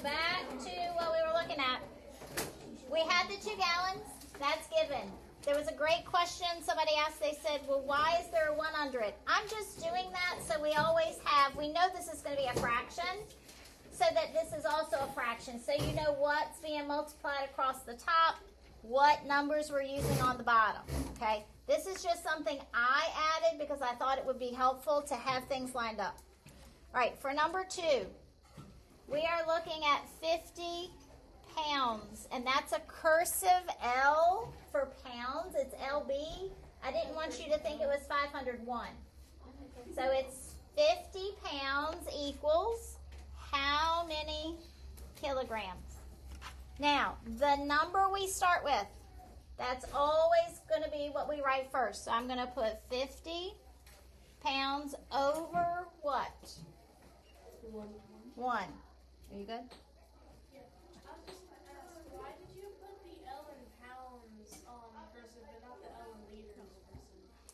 back to what we were looking at. We had the 2 gallons. That's given. There was a great question somebody asked. They said, well, why is there a 1 under it? I'm just doing that so we always have, we know this is going to be a fraction, so that this is also a fraction. So you know what's being multiplied across the top, what numbers we're using on the bottom, okay? This is just something I added because I thought it would be helpful to have things lined up. All right, for number 2, we are looking at 50 pounds, and that's a cursive L for pounds. It's LB. I didn't want you to think it was 501. So it's 50 pounds equals how many kilograms? Now, the number we start with, that's always going to be what we write first. So I'm going to put 50 pounds over what? 1. Are you good? Why did you put the L in pounds cursive but not the L in liters cursive?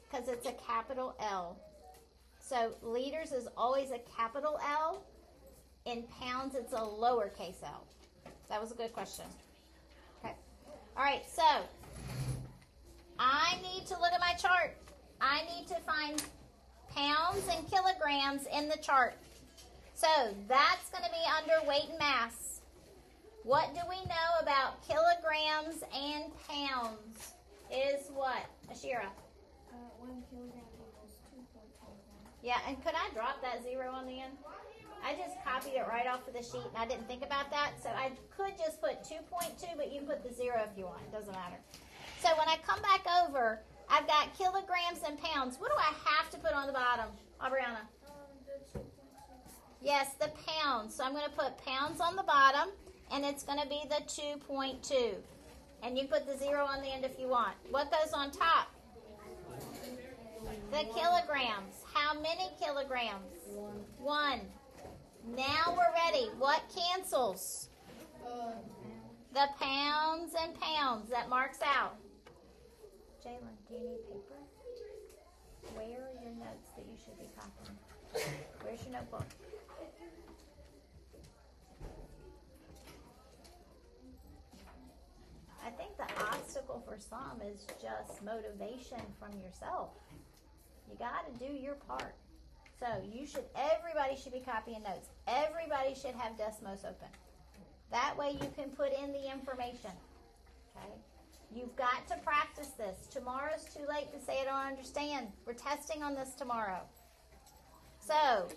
Because it's a capital L. So liters is always a capital L. In pounds, it's a lowercase L. That was a good question. Okay. All right, so I need to look at my chart. I need to find pounds and kilograms in the chart. So that's going to be under weight and mass. What do we know about kilograms and pounds? Is what, Ashira? 1 kilogram equals 2.2. Yeah, and could I drop that 0 on the end? I just copied it right off of the sheet, and I didn't think about that. So I could just put 2.2, but you can put the 0 if you want. It doesn't matter. So when I come back over, I've got kilograms and pounds. What do I have to put on the bottom, Aubriana? The 2.2. Yes, the pounds. So I'm going to put pounds on the bottom, and it's going to be the 2.2. And you put the 0 on the end if you want. What goes on top? The kilograms. How many kilograms? 1. Now we're ready. What cancels? The pounds and pounds. That marks out. Jalen, do you need paper? Where are your notes that you should be copying? Where's your notebook? I think the obstacle for some is just motivation from yourself. You got to do your part. So everybody should be copying notes. Everybody should have Desmos open. That way you can put in the information. Okay? You've got to practice this. Tomorrow's too late to say I don't understand. We're testing on this tomorrow. So,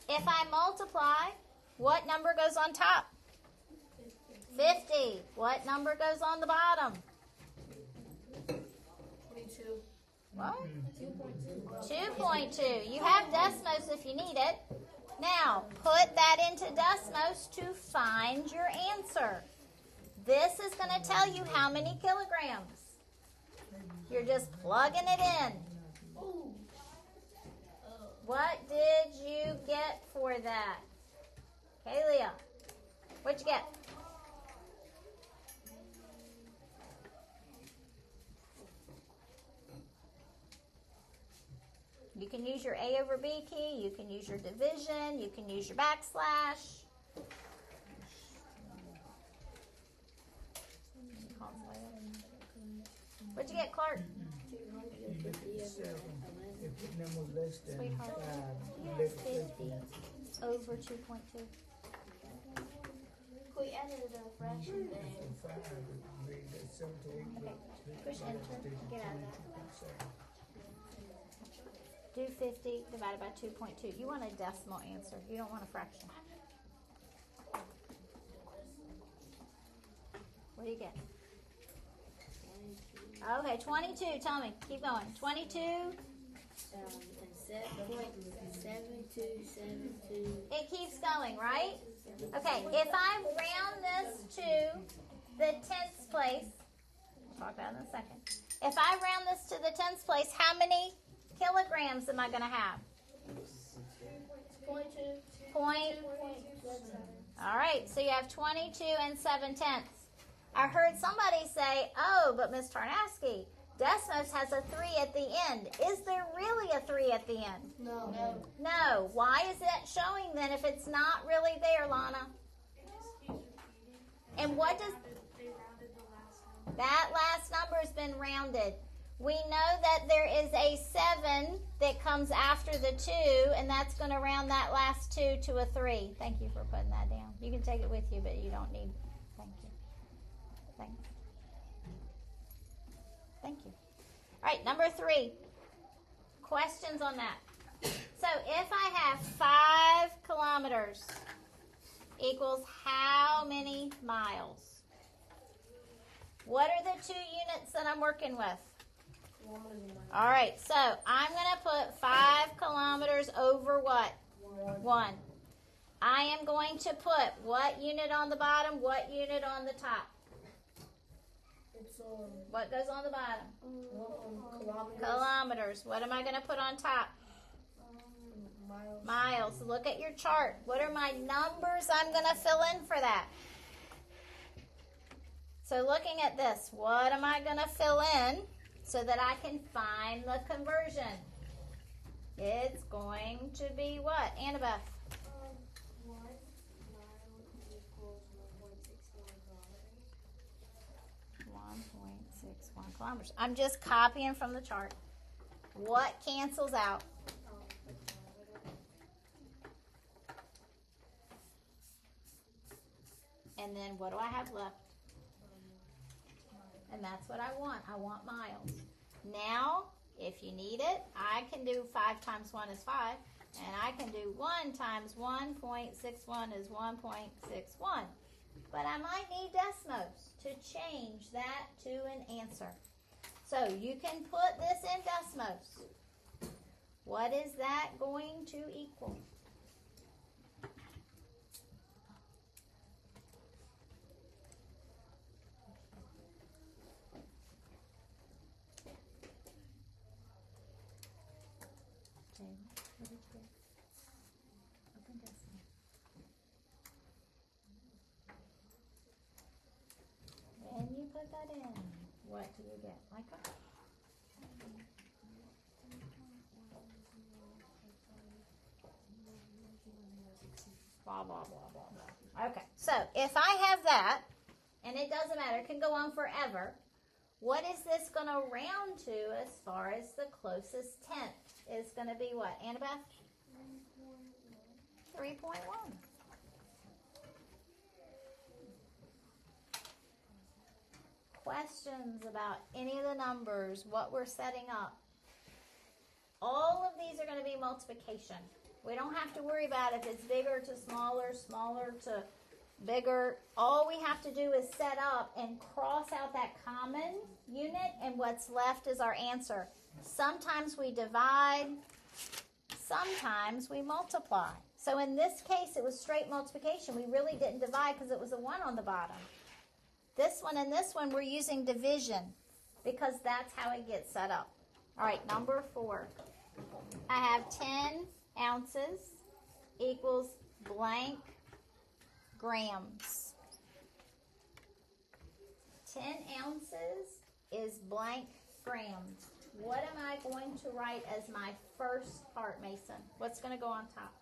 if I multiply, what number goes on top? 50. What number goes on the bottom? 22. What? 2.2. 2.2. You have Desmos if you need it. Now, put that into Desmos to find your answer. This is going to tell you how many kilograms. You're just plugging it in. What did you get for that? Kalia, what'd you get? You can use your A over B key. You can use your division. You can use your backslash. What'd you get, Clark? 257. If the number less than Sweetheart, 5, you have 50 over 2.2. We added a fraction there. 5 would be the 78. Okay, push enter. Get out of that. Do 50 divided by 2.2. You want a decimal answer. You don't want a fraction. What do you get? Okay, 22. Tell me. Keep going. 22. 7.7272. It keeps going, right? Okay, if I round this to the 10th place, we'll talk about it in a second. If I round this to the 10th place, how many kilograms am I going to have? 0.2. All right, so you have 22 and 7/10. I heard somebody say, oh, but Ms. Tarnowski, Desmos has a 3 at the end. Is there really a 3 at the end? No. No. Why is that showing then if it's not really there, Lana? It's And what does They rounded the last number. that last number has been rounded? We know that there is a 7 that comes after the 2, and that's going to round that last 2 to a 3. Thank you for putting that down. You can take it with you, but you don't need. Thank you. Thanks. Thank you. All right, number 3. Questions on that? So if I have 5 kilometers equals how many miles? What are the 2 units that I'm working with? All right, so I'm going to put 5 kilometers over what? 1. I am going to put what unit on the bottom, what unit on the top? What goes on the bottom? Kilometers. What am I going to put on top? Miles. Look at your chart. What are my numbers I'm going to fill in for that? So looking at this, what am I going to fill in so that I can find the conversion? It's going to be what, Annabeth? 1 mile equals 1.61 kilometers. I'm just copying from the chart. What cancels out? And then what do I have left? And that's what I want. I want miles. Now, if you need it, I can do 5 times 1 is 5. And I can do 1 times 1.61 is 1.61. But I might need Desmos to change that to an answer. So you can put this in Desmos. What is that going to equal? When you put that in, what do you get, Micah? Blah, blah, blah, blah, blah. Okay, so if I have that, and it doesn't matter, it can go on forever, what is this going to round to as far as the closest tenth? Is going to be what, Annabeth? 3.1. Questions about any of the numbers, what we're setting up? All of these are going to be multiplication. We don't have to worry about if it's bigger to smaller, smaller to bigger. All we have to do is set up and cross out that common unit, and what's left is our answer. Sometimes we divide, sometimes we multiply. So in this case, it was straight multiplication. We really didn't divide because it was a 1 on the bottom. This one and this one, we're using division because that's how it gets set up. All right, number 4. I have 10 ounces equals blank grams. 10 ounces is blank grams. What am I going to write as my first part, Mason? What's going to go on top?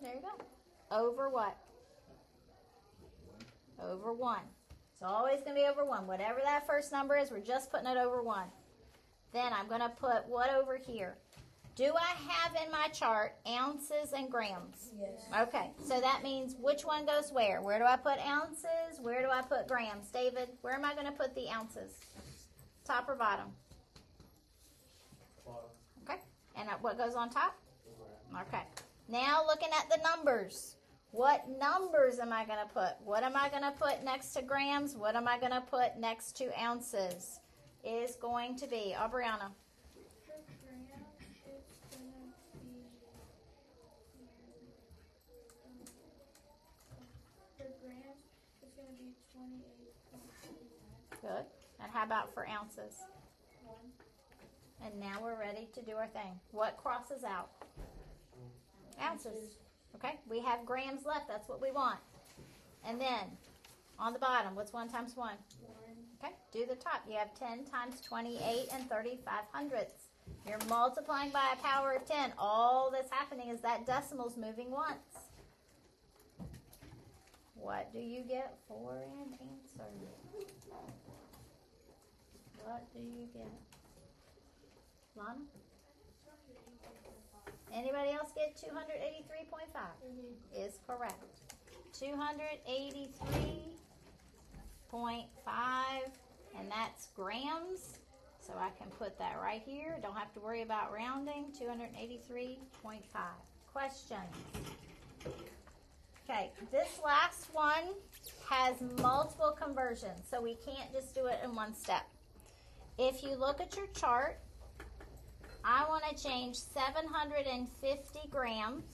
There you go. Over what? Over 1. It's always going to be over 1. Whatever that first number is, we're just putting it over 1. Then I'm going to put what over here? Do I have in my chart ounces and grams? Yes. Okay, so that means which one goes where? Where do I put ounces? Where do I put grams? David, where am I going to put the ounces? Top or bottom? Bottom. Okay, and what goes on top? Okay. Now looking at the numbers. What numbers am I going to put? What am I going to put next to grams? What am I going to put next to ounces? Is going to be, Aubriana. For grams, it's going to be 28.2. Good. And how about for ounces? 1. And now we're ready to do our thing. What crosses out? Ounces. Okay, we have grams left. That's what we want. And then On the bottom, what's 1 times 1? 1. Okay, do the top. You have 10 times 28 and 35 hundredths. You're multiplying by a power of 10. All that's happening is that decimal's moving once. What do you get for an answer? What do you get? Lana? Anybody else get 283.5? Is correct. 283.5, and that's grams. So I can put that right here. Don't have to worry about rounding. 283.5. Questions? Okay, this last one has multiple conversions, so we can't just do it in one step. If you look at your chart, I want to change 750 grams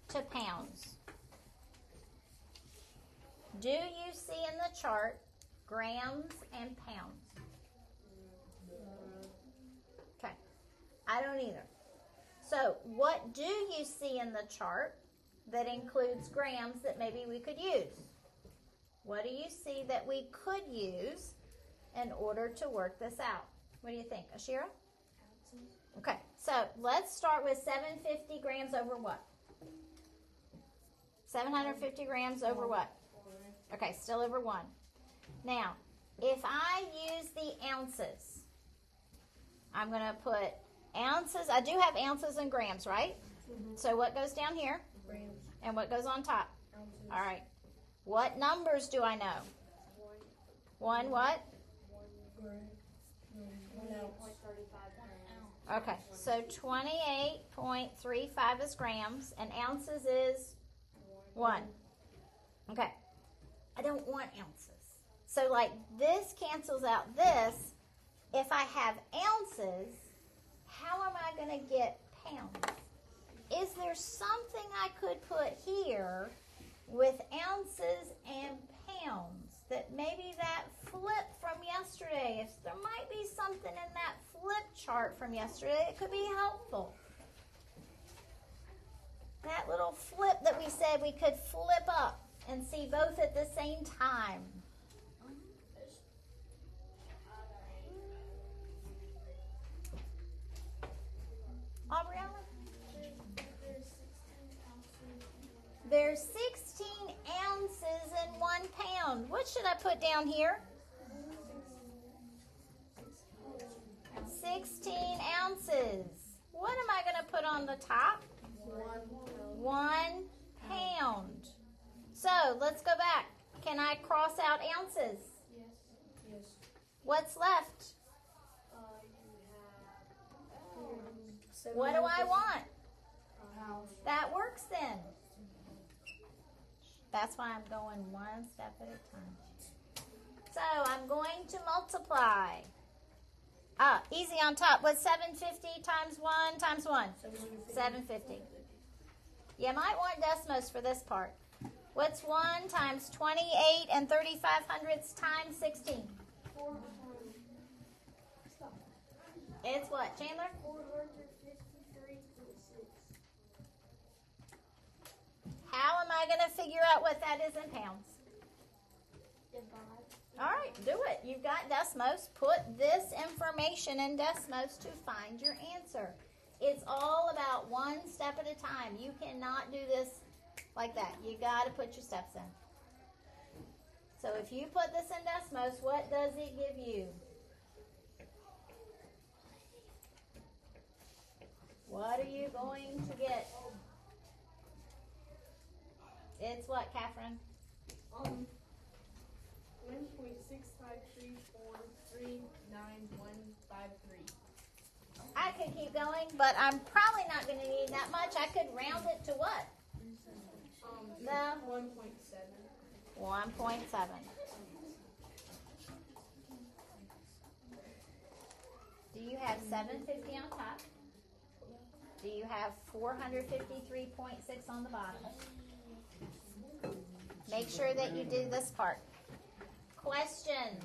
to pounds. Do you see in the chart grams and pounds? Okay, I don't either. So what do you see in the chart that includes grams that maybe we could use? What do you see that we could use in order to work this out? What do you think, Ashira? Okay, so let's start with 750 grams over what? 750 grams over what? Okay, still over 1. Now, if I use the ounces, I'm going to put ounces. I do have ounces and grams, right? So what goes down here? Grams. And what goes on top? Ounces. All right. What numbers do I know? 1 what? 1 ounce. Okay, so 28.35 is grams, and ounces is 1. Okay, I don't want ounces. So like this cancels out this. If I have ounces, how am I going to get pounds? Is there something I could put here with ounces and pounds that maybe that flip from yesterday, if there might be something in that flip chart from yesterday, it could be helpful. That little flip that we said we could flip up and see both at the same time. Aubriana? There's 16 ounces in 1 pound. What should I put down here? 16 ounces. What am I going to put on the top? 1 pound. So let's go back. Can I cross out ounces? Yes. What's left? What do I want? That works then. That's why I'm going 1 step at a time. So I'm going to multiply. Easy on top. What's 750 times 1 times 1? 750. You might want Desmos for this part. What's 1 times 28 and 35 hundredths times 16? It's what, Chandler? 453.6. How am I going to figure out what that is in pounds? Divide. All right, do it. You've got Desmos. Put this information in Desmos to find your answer. It's all about 1 step at a time. You cannot do this like that. You got to put your steps in. So if you put this in Desmos, what does it give you? What are you going to get? It's what, Catherine? 1.6534399153. I could keep going, but I'm probably not going to need that much. I could round it to what? No. 1.7. 1.7. Do you have 750 on top? Do you have 453.6 on the bottom? Make sure that you do this part. Questions?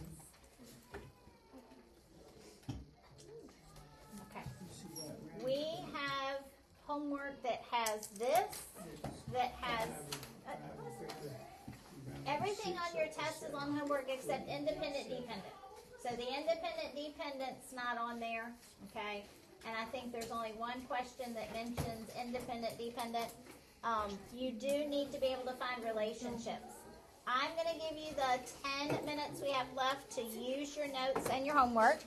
Okay. We have homework that has this, that has... Everything on your test is on homework except independent dependent. So the independent dependent's not on there, okay? And I think there's only one question that mentions independent dependent. You do need to be able to find relationships. I'm going to give you the 10 minutes we have left to use your notes and your homework.